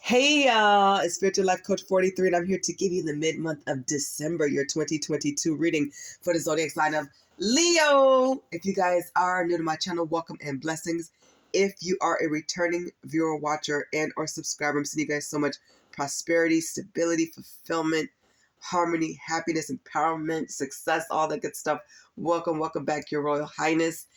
Hey y'all, it's Spiritual Life Coach 43, and I'm here to give you the mid-month of December, your 2022 reading for the zodiac sign of Leo. If you guys are new to my channel, welcome and blessings. If you are a returning viewer, watcher, and or subscriber, I'm sending you guys so much prosperity, stability, fulfillment, harmony, happiness, empowerment, success, all that good stuff. Welcome back, Your Royal Highness.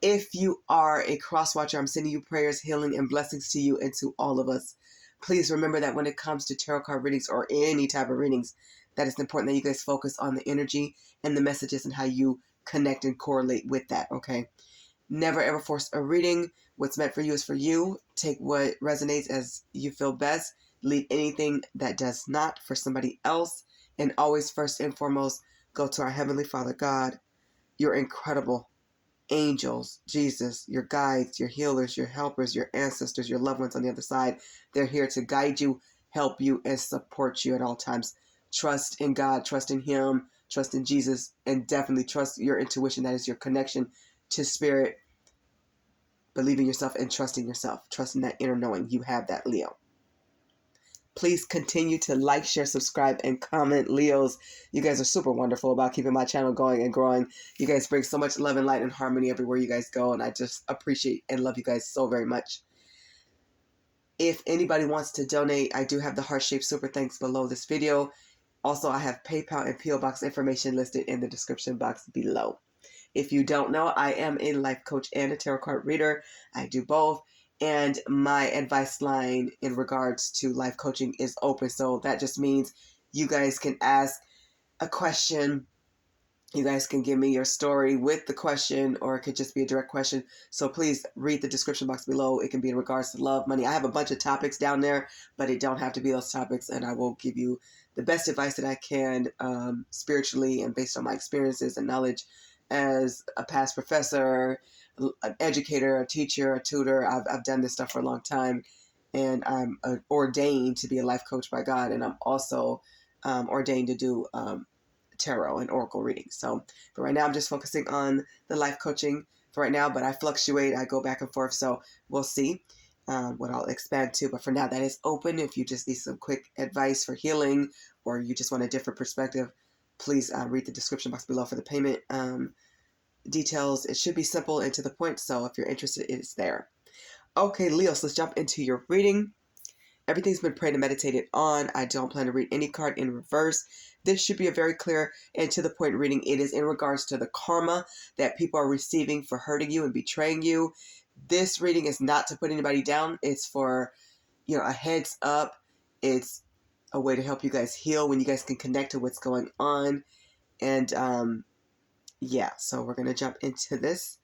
If you are a cross watcher, I'm sending you prayers, healing, and blessings to you and to all of us. Please remember that when it comes to tarot card readings or any type of readings, that it's important that you guys focus on the energy and the messages and how you connect and correlate with that, okay? Never ever force a reading. What's meant for you is for you. Take what resonates as you feel best. Leave anything that does not for somebody else. And always, first and foremost, go to our Heavenly Father God. You're incredible. Angels, Jesus, your guides, your healers, your helpers, your ancestors, your loved ones on the other side. They're here to guide you, help you, and support you at all times. Trust in God, trust in Him, trust in Jesus, and definitely trust your intuition. That is your connection to spirit. Believe in yourself and trust in yourself. Trust in that inner knowing. You have that, Leo. Please continue to like, share, subscribe, and comment. Leos, you guys are super wonderful about keeping my channel going and growing. You guys bring so much love and light and harmony everywhere you guys go, and I just appreciate and love you guys so very much. If anybody wants to donate, I do have the heart-shaped super thanks below this video. Also, I have PayPal and P.O. Box information listed in the description box below. If you don't know, I am a life coach and a tarot card reader. I do both. And my advice line in regards to life coaching is open. So that just means you guys can ask a question. You guys can give me your story with the question, or it could just be a direct question. So please read the description box below. It can be in regards to love, money. I have a bunch of topics down there, but it don't have to be those topics. And I will give you the best advice that I can spiritually and based on my experiences and knowledge as a past professor, an educator, a teacher, a tutor. I've done this stuff for a long time, and I'm ordained to be a life coach by God, and I'm also ordained to do tarot and oracle readings. So for right now, I'm just focusing on the life coaching for right now, but I fluctuate. I go back and forth, so we'll see what I'll expand to. But for now, that is open. If you just need some quick advice for healing, or you just want a different perspective, please read the description box below for the payment details. It should be simple and to the point, so if you're interested, it's there. Okay, Leo, so let's jump into your reading. Everything's been prayed and meditated on. I don't plan to read any card in reverse. This should be a very clear and to the point reading. It is in regards to the karma that people are receiving for hurting you and betraying you. This reading is not to put anybody down. It's for, a heads up. It's a way to help you guys heal when you guys can connect to what's going on. And yeah, so we're going to jump into this.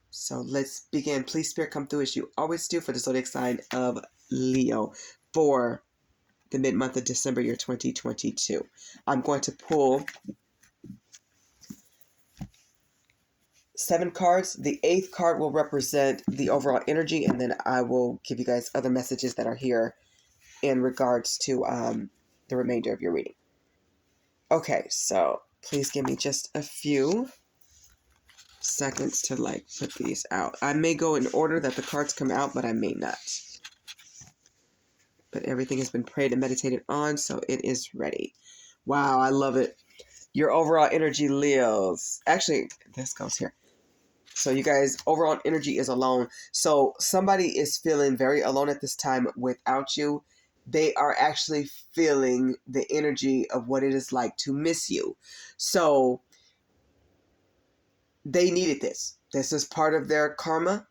So let's begin. Please, Spirit, come through as you always do for the zodiac sign of Leo for the mid-month of December, year 2022. I'm going to pull 7 cards. The 8th card will represent the overall energy, and then I will give you guys other messages that are here in regards to the remainder of your reading. Okay, so please give me just a few seconds to put these out. I may go in order that the cards come out, but I may not. But everything has been prayed and meditated on, so it is ready. Wow, I love it. Your overall energy, Leos. Actually, this goes here. So you guys, overall energy is alone. So somebody is feeling very alone at this time without you. They are actually feeling the energy of what it is like to miss you. So they needed this. This is part of their karma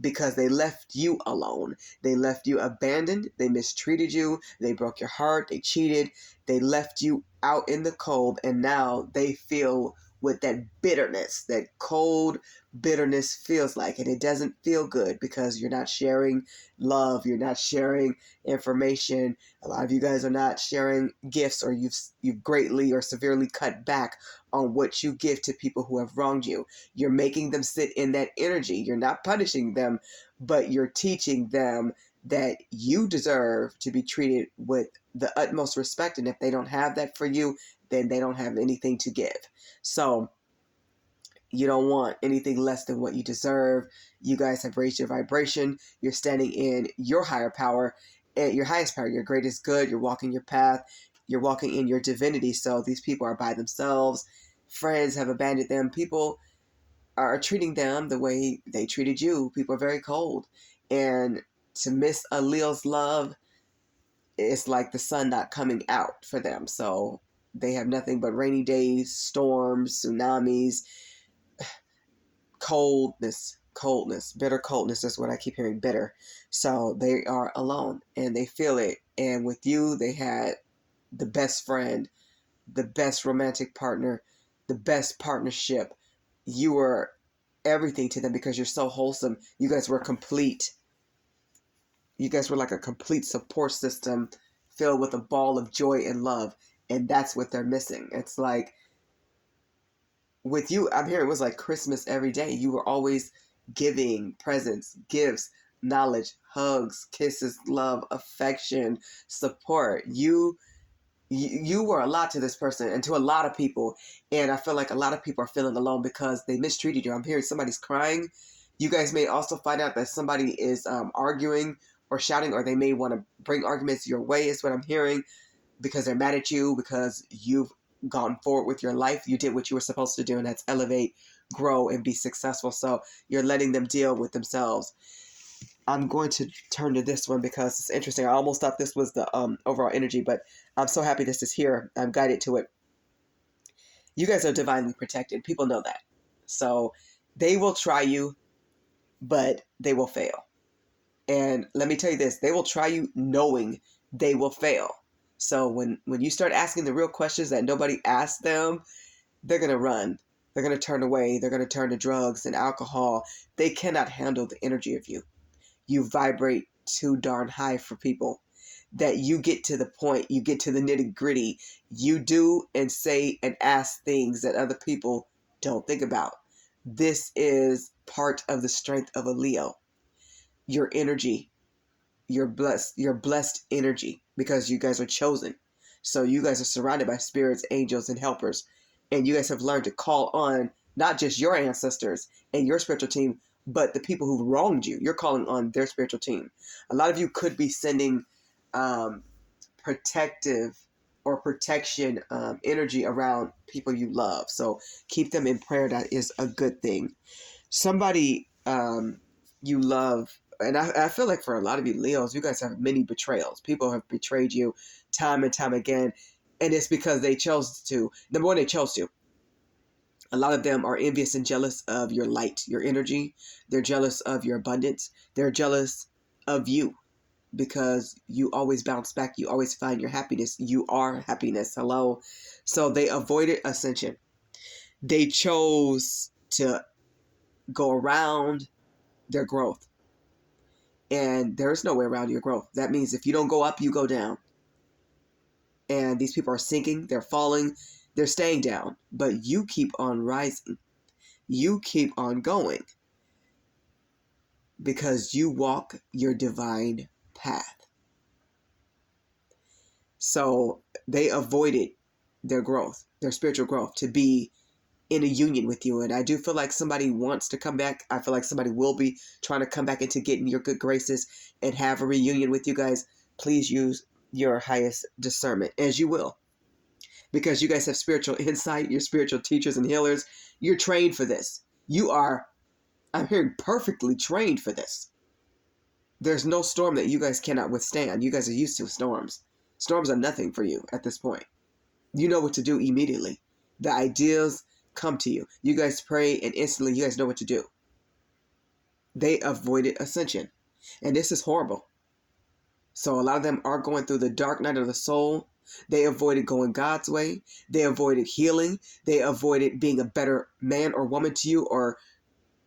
because they left you alone. They left you abandoned. They mistreated you. They broke your heart. They cheated. They left you out in the cold, and now they feel what that bitterness, that cold bitterness feels like. And it doesn't feel good because you're not sharing love. You're not sharing information. A lot of you guys are not sharing gifts, or you've greatly or severely cut back on what you give to people who have wronged you. You're making them sit in that energy. You're not punishing them, but you're teaching them that you deserve to be treated with the utmost respect. And if they don't have that for you, then they don't have anything to give. So you don't want anything less than what you deserve. You guys have raised your vibration. You're standing in your higher power. at your highest power, your greatest good. You're walking your path. You're walking in your divinity. So these people are by themselves. Friends have abandoned them. People are treating them the way they treated you. People are very cold. And to miss a Leo's love, it's like the sun not coming out for them. So they have nothing but rainy days, storms, tsunamis, coldness, bitter coldness is what I keep hearing, bitter. So they are alone and they feel it. And with you, they had the best friend, the best romantic partner, the best partnership. You were everything to them because you're so wholesome. You guys were complete. You guys were like a complete support system filled with a ball of joy and love. And that's what they're missing. It's like with you, I'm here, it was like Christmas every day. You were always giving presents, gifts, knowledge, hugs, kisses, love, affection, support. You were a lot to this person and to a lot of people. And I feel like a lot of people are feeling alone because they mistreated you. I'm hearing somebody's crying. You guys may also find out that somebody is arguing or shouting, or they may want to bring arguments your way, is what I'm hearing, because they're mad at you, because you've gone forward with your life. You did what you were supposed to do, and that's elevate, grow, and be successful. So you're letting them deal with themselves. I'm going to turn to this one because it's interesting. I almost thought this was the overall energy, but I'm so happy this is here. I'm guided to it. You guys are divinely protected. People know that. So they will try you, but they will fail. And let me tell you this, they will try you knowing they will fail. So when you start asking the real questions that nobody asked them, they're going to run. They're going to turn away. They're going to turn to drugs and alcohol. They cannot handle the energy of you. You vibrate too darn high for people, that you get to the point, you get to the nitty gritty. You do and say and ask things that other people don't think about. This is part of the strength of a Leo. Your energy, your blessed energy, because you guys are chosen. So you guys are surrounded by spirits, angels, and helpers. And you guys have learned to call on not just your ancestors and your spiritual team, but the people who wronged you. You're calling on their spiritual team. A lot of you could be sending protective or protection energy around people you love. So keep them in prayer. That is a good thing. Somebody you love, and I feel like for a lot of you Leos, you guys have many betrayals. People have betrayed you time and time again, and it's because they chose to. Number one, they chose to. A lot of them are envious and jealous of your light, your energy. They're jealous of your abundance. They're jealous of you because you always bounce back. You always find your happiness. You are happiness. Hello. So they avoided ascension. They chose to go around their growth. And there's no way around your growth. That means if you don't go up, you go down. And these people are sinking, they're falling, they're staying down. But you keep on rising. You keep on going. Because you walk your divine path. So they avoided their growth, their spiritual growth, to be in a union with you. And I do feel like somebody wants to come back. I feel like somebody will be trying to come back into getting your good graces and have a reunion with you guys. Please use your highest discernment, as you will. Because you guys have spiritual insight, you're spiritual teachers and healers. You're trained for this. You are, I'm hearing, perfectly trained for this. There's no storm that you guys cannot withstand. You guys are used to storms. Storms are nothing for you at this point. You know what to do immediately. The ideas come to you. You guys pray and instantly you guys know what to do. They avoided ascension. And this is horrible. So a lot of them are going through the dark night of the soul. They avoided going God's way. They avoided healing. They avoided being a better man or woman to you, or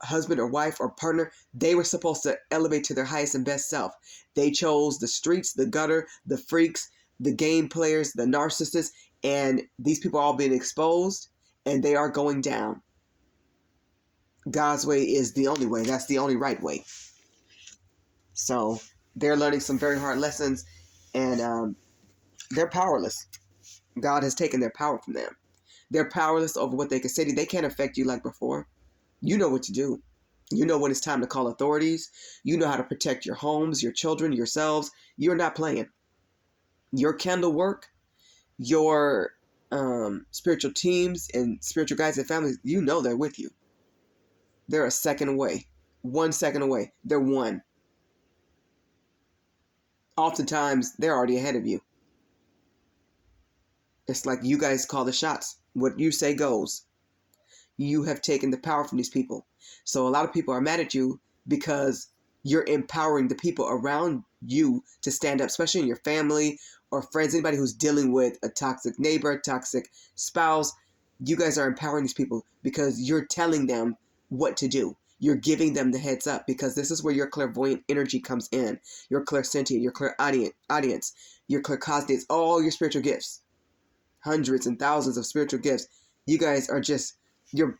husband or wife or partner. They were supposed to elevate to their highest and best self. They chose the streets, the gutter, the freaks, the game players, the narcissists, and these people are all being exposed, and they are going down. God's way is the only way. That's the only right way. So they're learning some very hard lessons, and they're powerless. God has taken their power from them. They're powerless over what they can say to you. They can't affect you like before. You know what to do. You know when it's time to call authorities. You know how to protect your homes, your children, yourselves. You're not playing. Your candle work, your spiritual teams and spiritual guides and families, you know they're with you. They're a second away. 1 second away. They're one. Oftentimes, they're already ahead of you. It's like you guys call the shots. What you say goes. You have taken the power from these people. So a lot of people are mad at you because you're empowering the people around you to stand up, especially in your family or friends, anybody who's dealing with a toxic neighbor, toxic spouse. You guys are empowering these people because you're telling them what to do. You're giving them the heads up because this is where your clairvoyant energy comes in. Your clairsentient, your clairaudience, your claircognizance, all your spiritual gifts. Hundreds and thousands of spiritual gifts. You guys are just,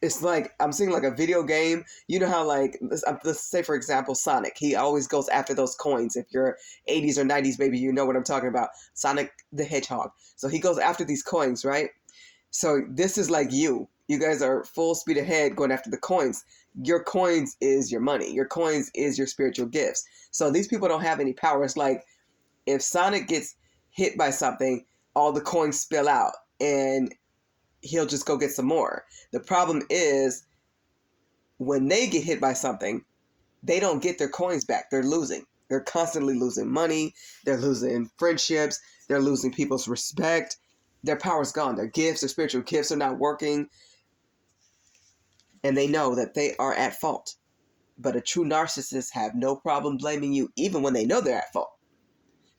it's like, I'm seeing like a video game. You know how like, let's say for example, Sonic, he always goes after those coins. If you're 80s or 90s, maybe you know what I'm talking about. Sonic the Hedgehog. So he goes after these coins, right? So this is like you. You guys are full speed ahead going after the coins. Your coins is your money. Your coins is your spiritual gifts. So these people don't have any power. It's like if Sonic gets hit by something, all the coins spill out and he'll just go get some more. The problem is when they get hit by something, they don't get their coins back. They're losing. They're constantly losing money. They're losing friendships. They're losing people's respect. Their power's gone. Their gifts, their spiritual gifts are not working. And they know that they are at fault. But a true narcissist have no problem blaming you, even when they know they're at fault.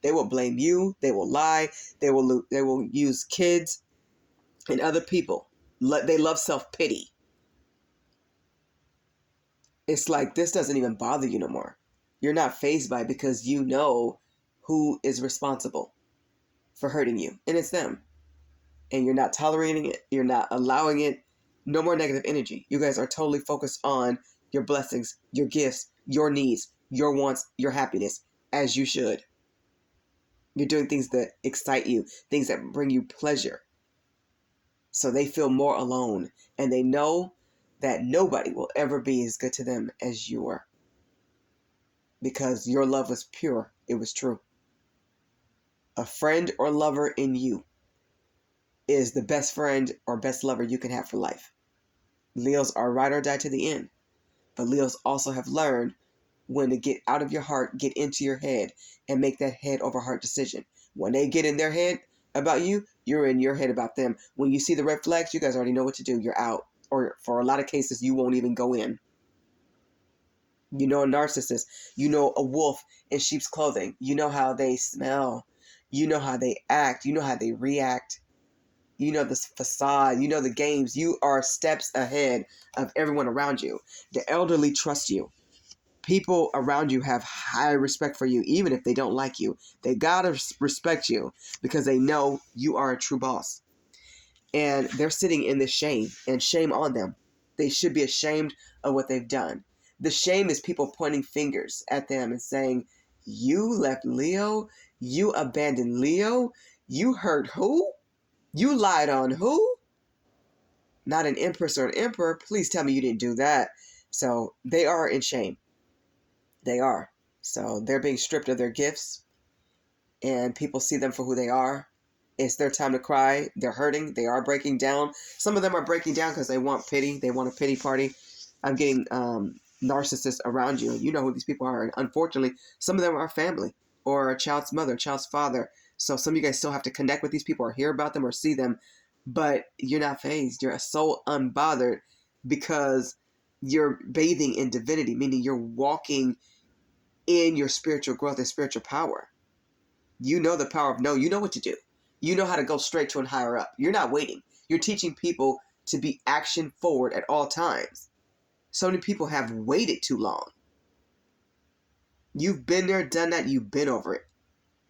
They will blame you. They will lie. They will use kids and other people. They love self-pity. It's like this doesn't even bother you no more. You're not fazed by it because you know who is responsible for hurting you. And it's them. And you're not tolerating it. You're not allowing it. No more negative energy. You guys are totally focused on your blessings, your gifts, your needs, your wants, your happiness, as you should. You're doing things that excite you, things that bring you pleasure. So they feel more alone. And they know that nobody will ever be as good to them as you are. Because your love was pure. It was true. A friend or lover in you is the best friend or best lover you can have for life. Leos are ride or die to the end. But Leos also have learned when to get out of your heart, get into your head, and make that head over heart decision. When they get in their head about you, you're in your head about them. When you see the red flags, you guys already know what to do. You're out. Or for a lot of cases, you won't even go in. You know a narcissist. You know a wolf in sheep's clothing. You know how they smell. You know how they act. You know how they react. You know the facade. You know the games. You are steps ahead of everyone around you. The elderly trust you. People around you have high respect for you, even if they don't like you. They gotta respect you because they know you are a true boss. And they're sitting in this shame, and shame on them. They should be ashamed of what they've done. The shame is people pointing fingers at them and saying, you left Leo? You abandoned Leo? You hurt who? You lied on who? Not an empress or an emperor. Please tell me you didn't do that. So they are in shame. They are. So they're being stripped of their gifts, and people see them for who they are. It's their time to cry. They're hurting. They are breaking down. Some of them are breaking down because they want pity. They want a pity party. I'm getting narcissists around you. You know who these people are. And unfortunately, some of them are family or a child's mother, child's father. So some of you guys still have to connect with these people or hear about them or see them. But you're not fazed. You're so unbothered because you're bathing in divinity, meaning you're walking in your spiritual growth and spiritual power. You know the power of no. You know what to do. You know how to go straight to and higher up. You're not waiting. You're teaching people to be action forward at all times. So many people have waited too long. You've been there, done that. You've been over it.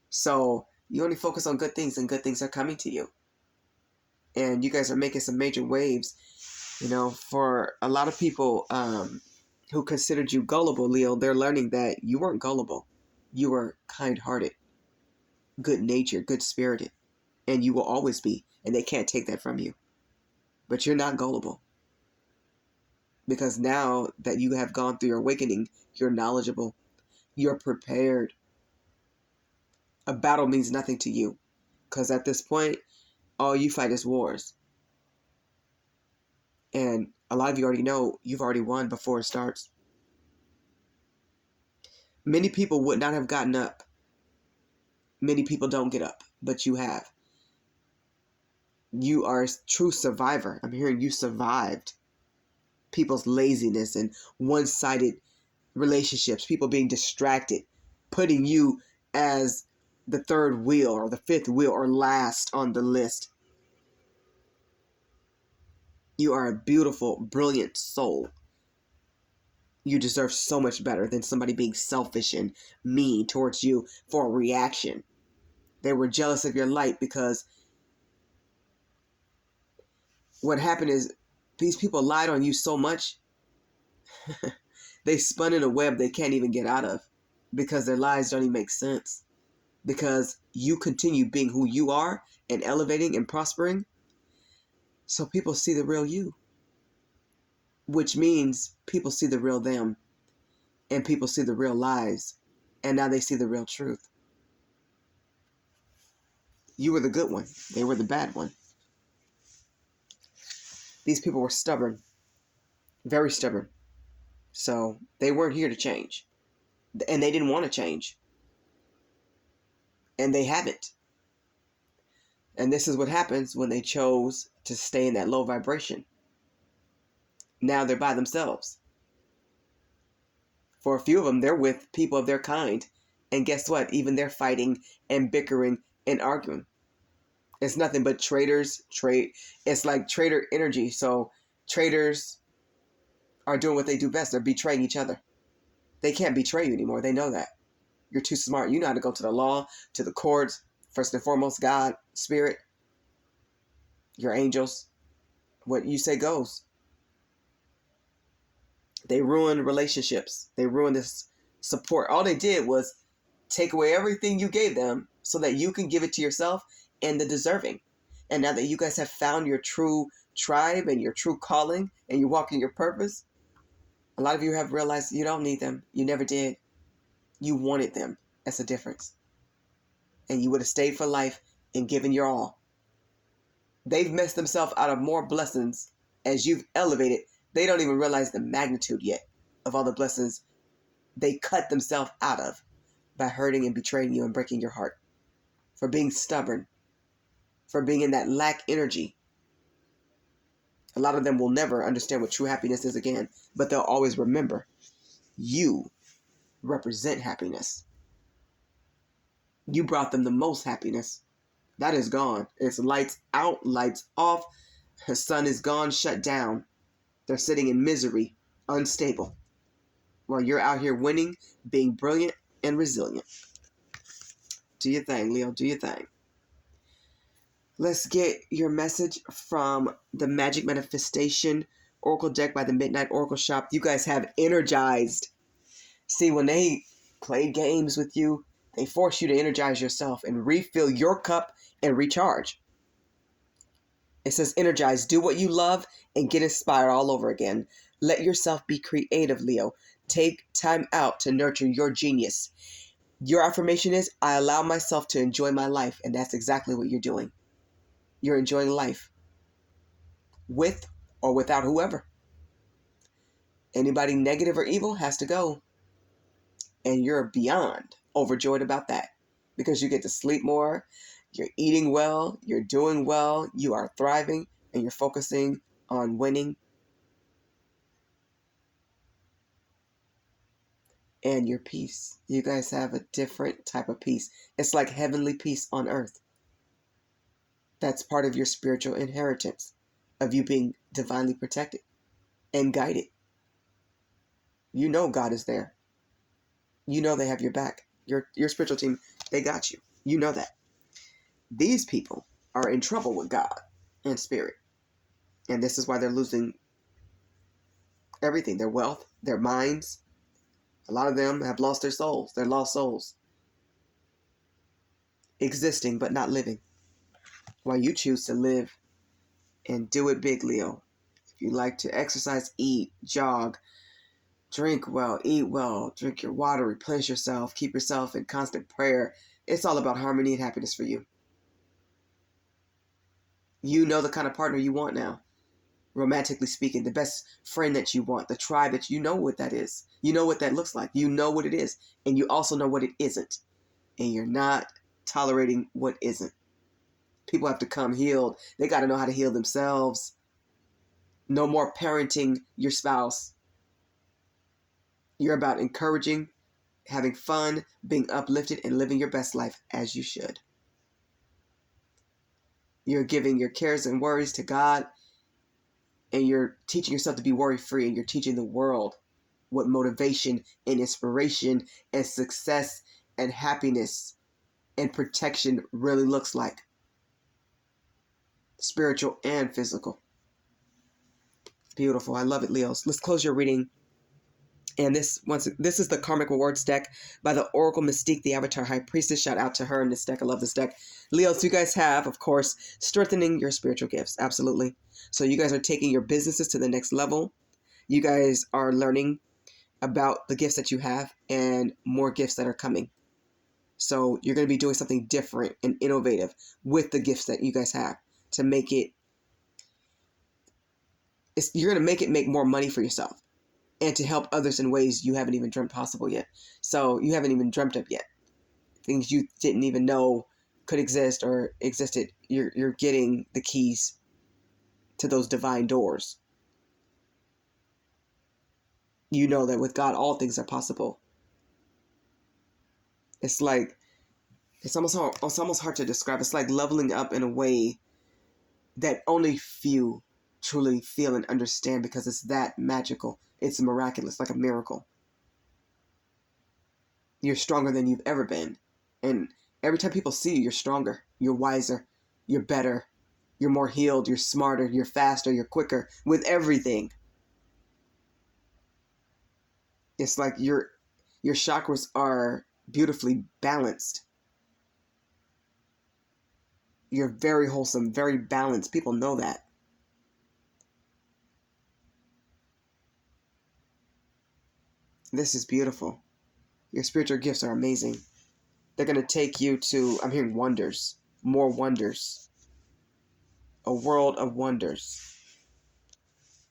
So you only focus on good things, and good things are coming to you. And you guys are making some major waves. You know, for a lot of people who considered you gullible, Leo, they're learning that you weren't gullible. You were kind-hearted, good-natured, good-spirited. And you will always be. And they can't take that from you. But you're not gullible. Because now that you have gone through your awakening, you're knowledgeable. You're prepared. A battle means nothing to you. Because at this point, all you fight is wars. And a lot of you already know you've already won before it starts. Many people would not have gotten up. Many people don't get up, but you have. You are a true survivor. I'm hearing you survived people's laziness and one-sided relationships, people being distracted, putting you as the third wheel or the fifth wheel or last on the list. You are a beautiful, brilliant soul. You deserve so much better than somebody being selfish and mean towards you for a reaction. They were jealous of your light because what happened is these people lied on you so much, they spun in a web they can't even get out of because their lies don't even make sense. Because you continue being who you are and elevating and prospering, so people see the real you. Which means people see the real them, and people see the real lies, and now they see the real truth. You were the good one. They were the bad one. These people were stubborn. Very stubborn. So they weren't here to change. And they didn't want to change. And they haven't. And this is what happens when they chose to stay in that low vibration. Now they're by themselves. For a few of them, they're with people of their kind. And guess what? Even they're fighting and bickering and arguing. It's nothing but traitors. It's like traitor energy. So traitors are doing what they do best. They're betraying each other. They can't betray you anymore. They know that. You're too smart. You know how to go to the law, to the courts. First and foremost, God, Spirit, your angels. What you say goes. They ruined relationships. They ruined this support. All they did was take away everything you gave them so that you can give it to yourself and the deserving. And now that you guys have found your true tribe and your true calling and you walk in your purpose, a lot of you have realized you don't need them. You never did. You wanted them. That's the difference. And you would have stayed for life and given your all. They've messed themselves out of more blessings as you've elevated. They don't even realize the magnitude yet of all the blessings they cut themselves out of by hurting and betraying you and breaking your heart. For being stubborn. For being in that lack energy. A lot of them will never understand what true happiness is again, but they'll always remember you represent happiness. You brought them the most happiness. That is gone. It's lights out, lights off. Her sun is gone, shut down. They're sitting in misery, unstable. While you're out here winning, being brilliant and resilient. Do your thing, Leo. Do your thing. Let's get your message from the Magic Manifestation Oracle deck by the Midnight Oracle Shop. You guys have energized. See, when they play games with you, they force you to energize yourself and refill your cup and recharge. It says energize, do what you love, and get inspired all over again. Let yourself be creative, Leo. Take time out to nurture your genius. Your affirmation is, I allow myself to enjoy my life, and that's exactly what you're doing. You're enjoying life. With or without whoever. Anybody negative or evil has to go. And you're beyond overjoyed about that. Because you get to sleep more, you're eating well, you're doing well, you are thriving, and you're focusing on winning. And your peace. You guys have a different type of peace. It's like heavenly peace on earth. That's part of your spiritual inheritance of you being divinely protected and guided. You know God is there. You know they have your back. Your spiritual team, they got you. You know that. These people are in trouble with God and spirit. And this is why they're losing everything. Their wealth, their minds. A lot of them have lost their souls. They're lost souls. Existing but not living. While you choose to live and do it big, Leo. If you like to exercise, eat, jog, drink well, eat well, drink your water, replenish yourself, keep yourself in constant prayer. It's all about harmony and happiness for you. You know the kind of partner you want now. Romantically speaking, the best friend that you want, the tribe that you know what that is. You know what that looks like. You know what it is. And you also know what it isn't. And you're not tolerating what isn't. People have to come healed. They got to know how to heal themselves. No more parenting your spouse. You're about encouraging, having fun, being uplifted, and living your best life as you should. You're giving your cares and worries to God, and you're teaching yourself to be worry-free, and you're teaching the world what motivation and inspiration and success and happiness and protection really looks like. Spiritual and physical. Beautiful. I love it, Leos. Let's close your reading. And this is the Karmic Rewards deck by the Oracle Mystique, the Avatar High Priestess. Shout out to her in this deck. I love this deck. Leos, you guys have, of course, strengthening your spiritual gifts. Absolutely. So you guys are taking your businesses to the next level. You guys are learning about the gifts that you have and more gifts that are coming. So you're going to be doing something different and innovative with the gifts that you guys have to make it. You're going to make it make more money for yourself and to help others in ways you haven't even dreamt possible yet. So you haven't even dreamt of yet. Things you didn't even know could exist or existed. You're getting the keys to those divine doors. You know that with God, all things are possible. It's like, it's almost hard to describe. It's like leveling up in a way that only few truly feel and understand because it's that magical. It's miraculous, like a miracle. You're stronger than you've ever been. And every time people see you, you're stronger, you're wiser, you're better, you're more healed, you're smarter, you're faster, you're quicker with everything. It's like your chakras are beautifully balanced. You're very wholesome, very balanced. People know that. This is beautiful. Your spiritual gifts are amazing. They're going to take you to, I'm hearing wonders, more wonders, a world of wonders.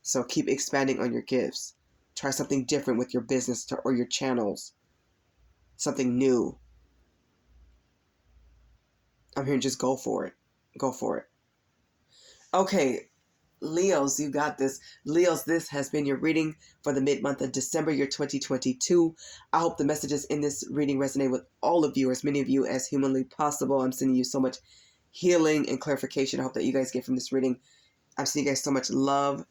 So keep expanding on your gifts. Try something different with your business or your channels. Something new. I'm hearing just go for it. Go for it. Okay, Leos, you got this. Leos, this has been your reading for the mid-month of December, year 2022. I hope the messages in this reading resonate with all of you, as many of you as humanly possible. I'm sending you so much healing and clarification. I hope that you guys get from this reading. I'm sending you guys so much love,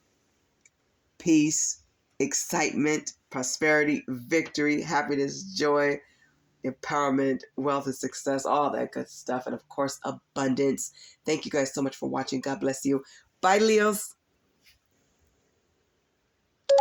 peace, excitement, prosperity, victory, happiness, joy, empowerment, wealth, and success, all that good stuff. And of course, abundance. Thank you guys so much for watching. God bless you. Bye, Leos.